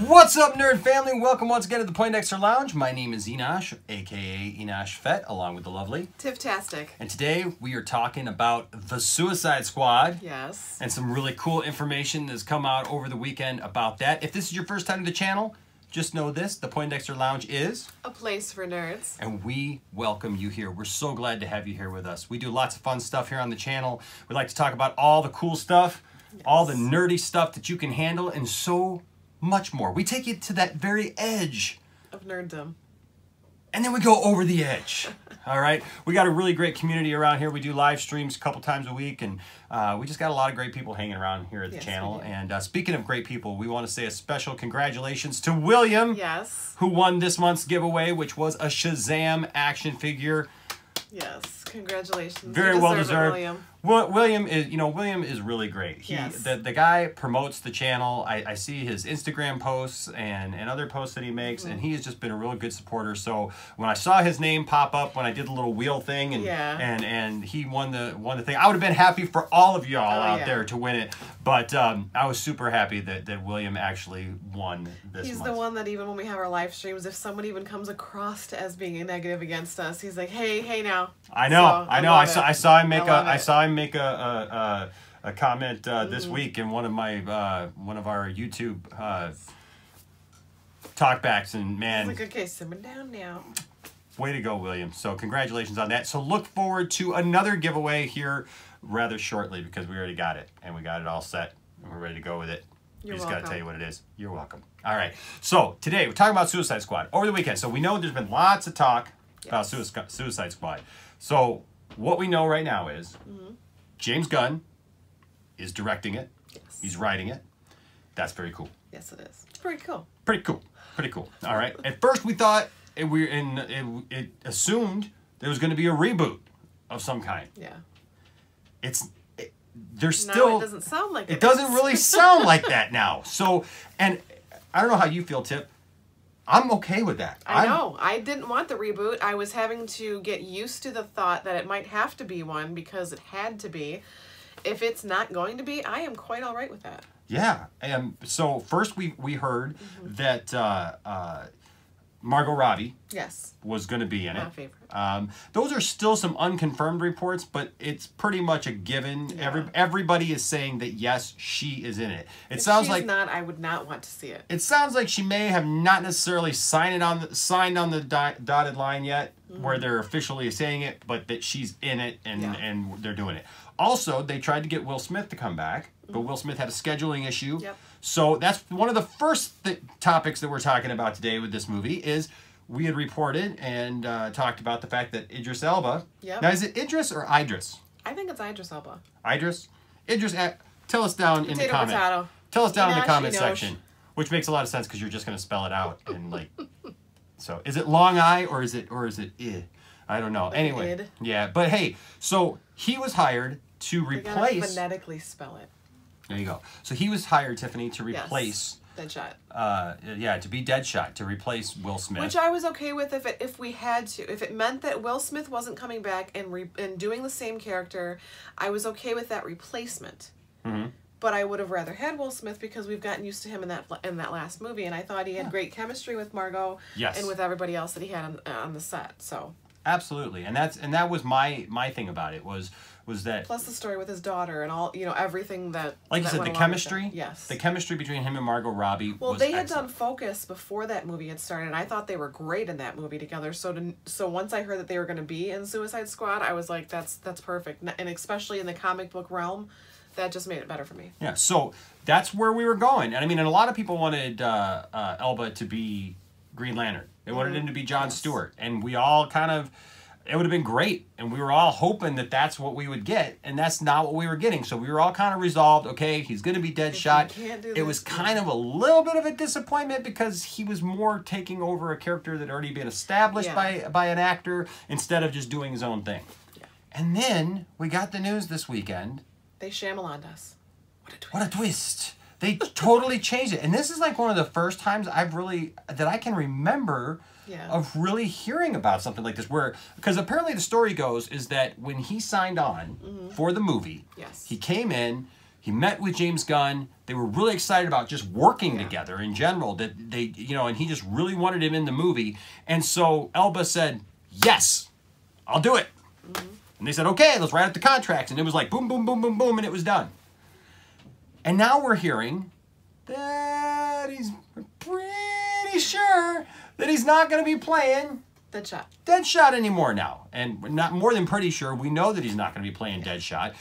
What's up, nerd family? Welcome once again to the Poindexter Lounge. My name is Enosh, aka Enosh Fett, along with the lovely Tiff-tastic. And today we are talking about The Suicide Squad. Yes. And some really cool information that's come out over the weekend about that. If this is your first time to the channel, just know this, the Poindexter Lounge is a place for nerds. And we welcome you here. We're so glad to have you here with us. We do lots of fun stuff here on the channel. We like to talk about all the cool stuff, all the nerdy stuff that you can handle, and so much more. We take you to that very edge of nerddom. And then we go over the edge. All right. We got a really great community around here. We do live streams a couple times a week, and we just got a lot of great people hanging around here at the channel. And speaking of great people, we want to say a special congratulations to William, yes, who won this month's giveaway, which was a Shazam action figure. Yes, congratulations. Very well deserved. William. William is, William is really great. Yes. The guy promotes the channel. I see his Instagram posts and other posts that he makes, and he has just been a real good supporter. So when I saw his name pop up when I did the little wheel thing, and he won the thing, I would have been happy for all of y'all out there to win it. But I was super happy that William actually won this. He's the one that even when we have our live streams, if someone even comes across as being negative against us, he's like, hey now. I know, so I saw him make a comment this week in one of our YouTube talkbacks, and man, like, okay, simmer down now. Way to go, William. So congratulations on that. So look forward to another giveaway here rather shortly, because we already got it and we got it all set and we're ready to go with it. We just got to tell you what it is. You're welcome. All right. So today we're talking about Suicide Squad over the weekend. So we know there's been lots of talk about Suicide Squad. So what we know right now is James Gunn is directing it. Yes. He's writing it. That's very cool. Yes, it is. It's pretty cool. Pretty cool. Pretty cool. All right. At first we thought it assumed there was going to be a reboot of some kind. Yeah. There's still. Now it doesn't sound like it. It doesn't really sound like that now. So, and I don't know how you feel, Tip. I'm okay with that. I know. I didn't want the reboot. I was having to get used to the thought that it might have to be one because it had to be. If it's not going to be, I am quite all right with that. Yeah. So first we heard that Margot Robbie was going to be in it. My favorite. Those are still some unconfirmed reports, but it's pretty much a given. Yeah. Everybody is saying that yes, she is in it. If sounds like not. I would not want to see it. It sounds like she may have not necessarily signed on the dotted line yet, where they're officially saying it, but that she's in it and they're doing it. Also, they tried to get Will Smith to come back, but Will Smith had a scheduling issue. Yep. So that's one of the first topics that we're talking about today with this movie is we had reported and talked about the fact that Idris Elba. Yep. Now, is it Idris or Idris? I think it's Idris Elba. Idris? Idris, tell us down in the comment. Potato. Tell us down in the comment section, which makes a lot of sense because you're just going to spell it out and like. So is it long I or is it I? I don't know. Anyway, id. Yeah, but hey, so he was hired to replace. They gotta phonetically spell it. There you go. So he was hired, Tiffany, to replace Deadshot. To be Deadshot, to replace Will Smith. Which I was okay with if we had to. If it meant that Will Smith wasn't coming back and doing the same character, I was okay with that replacement. But I would have rather had Will Smith because we've gotten used to him in that last movie, and I thought he had great chemistry with Margot and with everybody else that he had on the set. So absolutely, and that was my thing about it was that plus the story with his daughter and all everything that like you said, the chemistry, yes, the chemistry between him and Margot Robbie. Well, was they had excellent. done Focus before that movie had started, and I thought they were great in that movie together. So once I heard that they were going to be in Suicide Squad, I was like, that's perfect, and especially in the comic book realm. That just made it better for me. Yeah, so that's where we were going. And I mean, and a lot of people wanted Elba to be Green Lantern. They wanted him to be John Stewart. And we all kind of, it would have been great. And we were all hoping that that's what we would get. And that's not what we were getting. So we were all kind of resolved, okay, he's going to be Deadshot. It was kind of a little bit of a disappointment because he was more taking over a character that had already been established by an actor instead of just doing his own thing. Yeah. And then we got the news this weekend. They Shyamalan'd us. What a twist. They totally changed it. And this is like one of the first times that I can remember of really hearing about something like this. Because apparently the story goes is that when he signed on for the movie, he came in, He met with James Gunn. They were really excited about just working together in general. That they, and he just really wanted him in the movie. And so Elba said, "Yes, I'll do it." Mm-hmm. And they said, "Okay, let's write up the contracts." And it was like boom, boom, boom, boom, boom, and it was done. And now we're hearing that he's pretty sure that he's not going to be playing Deadshot anymore now. And not more than pretty sure, we know that he's not going to be playing Deadshot.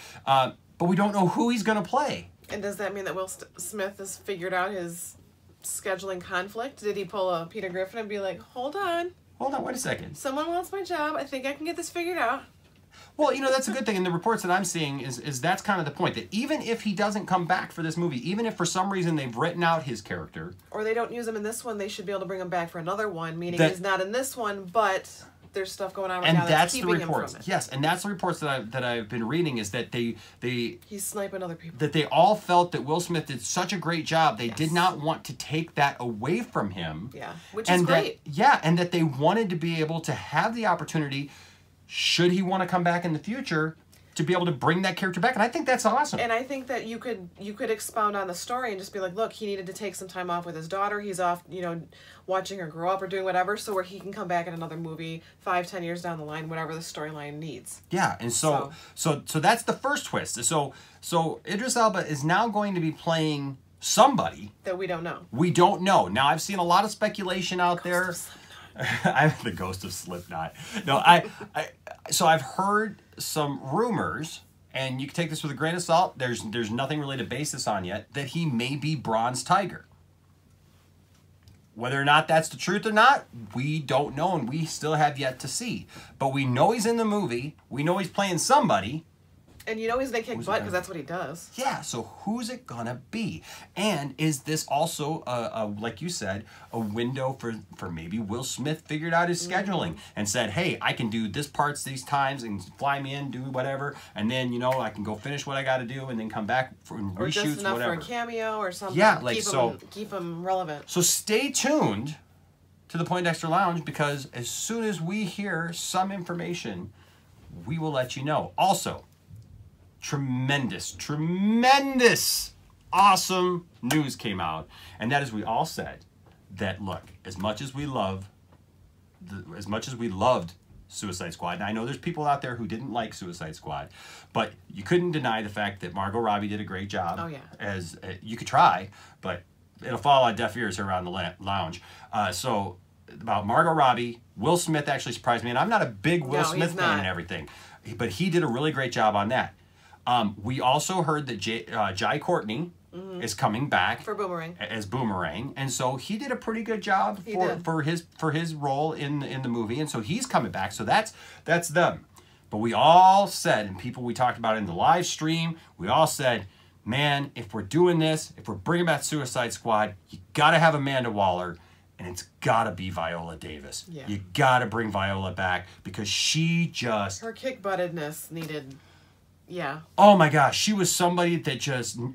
But we don't know who he's going to play. And does that mean that Will Smith has figured out his scheduling conflict? Did he pull a Peter Griffin and be like, hold on, wait a second. Someone wants my job. I think I can get this figured out. Well, that's a good thing. And the reports that I'm seeing is that's kind of the point. That even if he doesn't come back for this movie, even if for some reason they've written out his character. Or they don't use him in this one, they should be able to bring him back for another one, meaning he's not in this one, but there's stuff going on right now that's keeping him from it. Yes, and that's the reports that I've been reading is that he's sniping other people. That they all felt that Will Smith did such a great job, they did not want to take that away from him. Yeah, which is great. And that they wanted to be able to have the opportunity, should he want to come back in the future, to be able to bring that character back. And I think that's awesome. And I think that you could expound on the story and just be like, look, he needed to take some time off with his daughter. He's off, watching her grow up or doing whatever, so where he can come back in another movie 5-10 years down the line, whatever the storyline needs. Yeah, and so that's the first twist. So Idris Elba is now going to be playing somebody that we don't know. We don't know. Now I've seen a lot of speculation out there. I'm the ghost of Slipknot. No, so I've heard some rumors, and you can take this with a grain of salt. There's nothing really to base this on yet, that he may be Bronze Tiger. Whether or not that's the truth or not, we don't know, and we still have yet to see. But we know he's in the movie. We know he's playing somebody. And he's going to kick butt because that's what he does. Yeah, so who's it going to be? And is this also, like you said, a window for maybe Will Smith figured out his scheduling and said, hey, I can do this parts these times and fly me in, do whatever, and then, I can go finish what I got to do and then come back for reshoots, or just enough whatever. For a cameo or something. Yeah, keep him relevant. So stay tuned to the Poindexter Lounge, because as soon as we hear some information, we will let you know. Also, tremendous, awesome news came out, and that is, we all said that, look, as much as we loved Suicide Squad, and I know there's people out there who didn't like Suicide Squad, but you couldn't deny the fact that Margot Robbie did a great job. Oh yeah. As you could try, but it'll fall on deaf ears here around the lounge. So about Margot Robbie, Will Smith actually surprised me, and I'm not a big Will Smith fan and everything, but he did a really great job on that. We also heard that Jai Courtney is coming back for Boomerang as Boomerang, and so he did a pretty good job for his role in the movie, and so he's coming back. So that's them. But we all said, and people we talked about in the live stream, we all said, man, if we're doing this, if we're bringing back Suicide Squad, you got to have Amanda Waller. And it's got to be Viola Davis. Yeah. You got to bring Viola back, because her kick-buttedness needed. Yeah. Oh my gosh, she was somebody that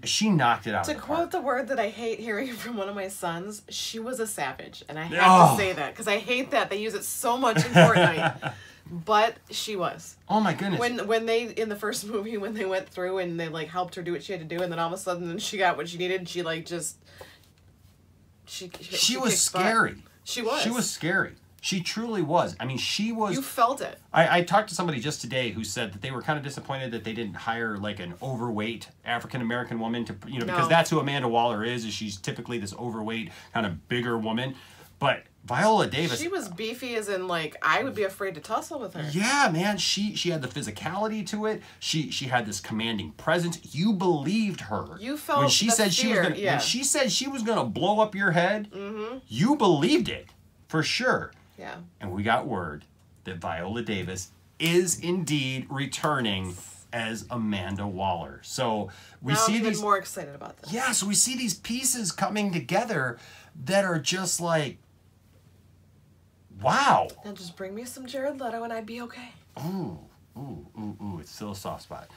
she knocked it out. To quote the word that I hate hearing from one of my sons, she was a savage. And I have to say that, because I hate that. They use it so much in Fortnite. But she was. Oh my goodness. When they, in the first movie, when they went through and they helped her do what she had to do, and then all of a sudden she got what she needed, she She was scary. Butt. She was. She was scary. She truly was. I mean, she was... You felt it. I talked to somebody just today who said that they were kind of disappointed that they didn't hire an overweight African-American woman to, because that's who Amanda Waller is she's typically this overweight, kind of bigger woman. But Viola Davis... She was beefy as in, I would be afraid to tussle with her. Yeah, man. She had the physicality to it. She had this commanding presence. You believed her. You felt when she said she was gonna, yeah. When she said she was going to blow up your head, you believed it, for sure. Yeah. And we got word that Viola Davis is indeed returning as Amanda Waller. So we see I'm these... even more excited about this. Yeah, so we see these pieces coming together that are just wow. Now just bring me some Jared Leto and I'd be okay. Ooh, it's still a soft spot.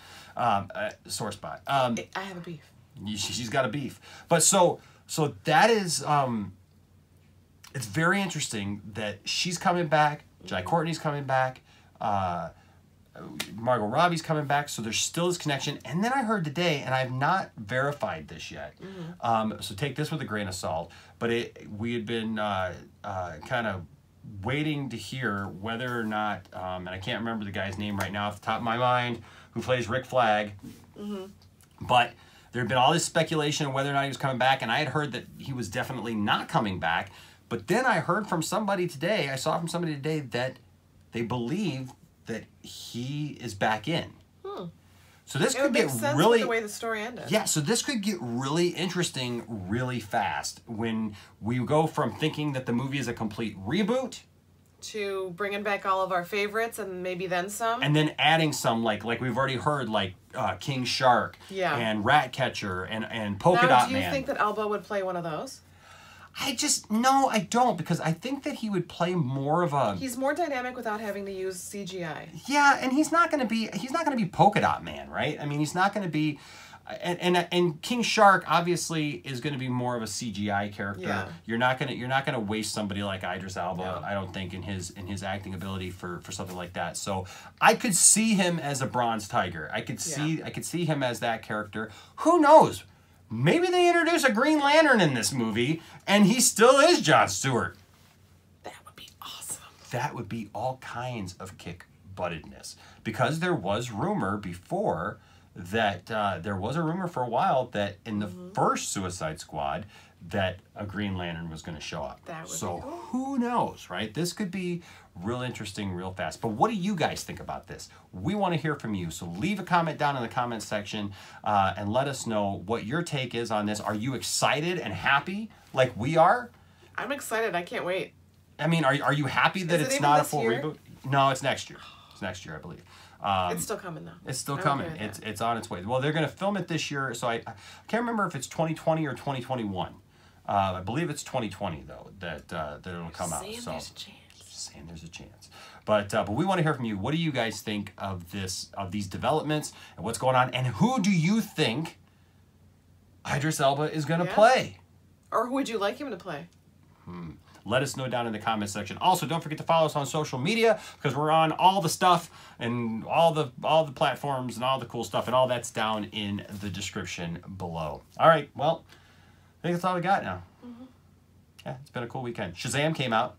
Sore spot. I have a beef. She's got a beef. But so that is... it's very interesting that she's coming back. Jai Courtney's coming back. Margot Robbie's coming back, so there's still this connection. And then I heard today, and I've not verified this yet, so take this with a grain of salt, but we had been kind of waiting to hear whether or not, and I can't remember the guy's name right now off the top of my mind, who plays Rick Flag, but there had been all this speculation of whether or not he was coming back, and I had heard that he was definitely not coming back. But then I heard from somebody today, I saw from somebody today that they believe that he is back in. So this could get really, the way the story ended. Yeah, so this could get really interesting really fast when we go from thinking that the movie is a complete reboot to bringing back all of our favorites and maybe then some. And then adding some, like we've already heard, like King Shark and Ratcatcher and Polka Dot Man. Do you think that Elba would play one of those? No, I don't, because I think that he would play more of a... He's more dynamic without having to use CGI. Yeah, and he's not going to be Polka Dot Man, right? I mean, he's not going to be... And King Shark obviously is going to be more of a CGI character. Yeah. You're not gonna waste somebody like Idris Elba, I don't think, in his acting ability for something like that. So I could see him as a Bronze Tiger. I could see him as that character. Who knows? Maybe they introduce a Green Lantern in this movie, and he still is Jon Stewart. That would be awesome. That would be all kinds of kick-buttedness. Because there was rumor before that, there was a rumor for a while that in the first Suicide Squad, that a Green Lantern was going to show up. That would be so cool. Who knows, right? This could be real interesting real fast. But what do you guys think about this? We want to hear from you. So leave a comment down in the comment section and let us know what your take is on this. Are you excited and happy like we are? I'm excited. I can't wait. I mean, are you happy that it's not a full reboot? No, it's next year. It's next year, I believe. It's still coming, though. It's still coming. It's on its way. Well, they're going to film it this year, so I can't remember if it's 2020 or 2021. I believe it's 2020 though that it'll come out. So there's a chance. Just saying there's a chance. But we want to hear from you. What do you guys think of these developments and what's going on? And who do you think Idris Elba is going to play? Or who would you like him to play? Let us know down in the comment section. Also, don't forget to follow us on social media because we're on all the stuff and all the platforms and all the cool stuff, and all that's down in the description below. All right, well, I think that's all we got now. Yeah, it's been a cool weekend. Shazam came out.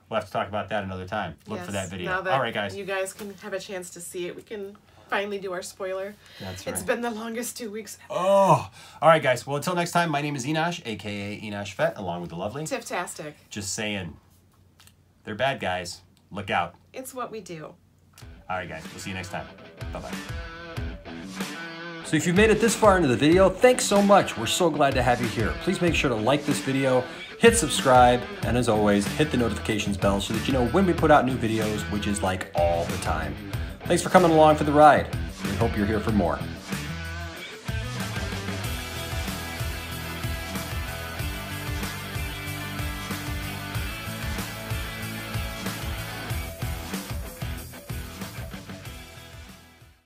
We'll have to talk about that another time. Look for that video. Now that all right, guys. You guys can have a chance to see it. We can finally do our spoiler. That's right. It's been the longest 2 weeks. Oh, all right, guys. Well, until next time, my name is Enosh, a.k.a. Enosh Fett, along with the lovely... Tiff-tastic. Just saying. They're bad guys. Look out. It's what we do. All right, guys. We'll see you next time. Bye-bye. So if you've made it this far into the video, thanks so much. We're so glad to have you here. Please make sure to like this video, hit subscribe, and as always, hit the notifications bell so that you know when we put out new videos, which is like all the time. Thanks for coming along for the ride. We hope you're here for more.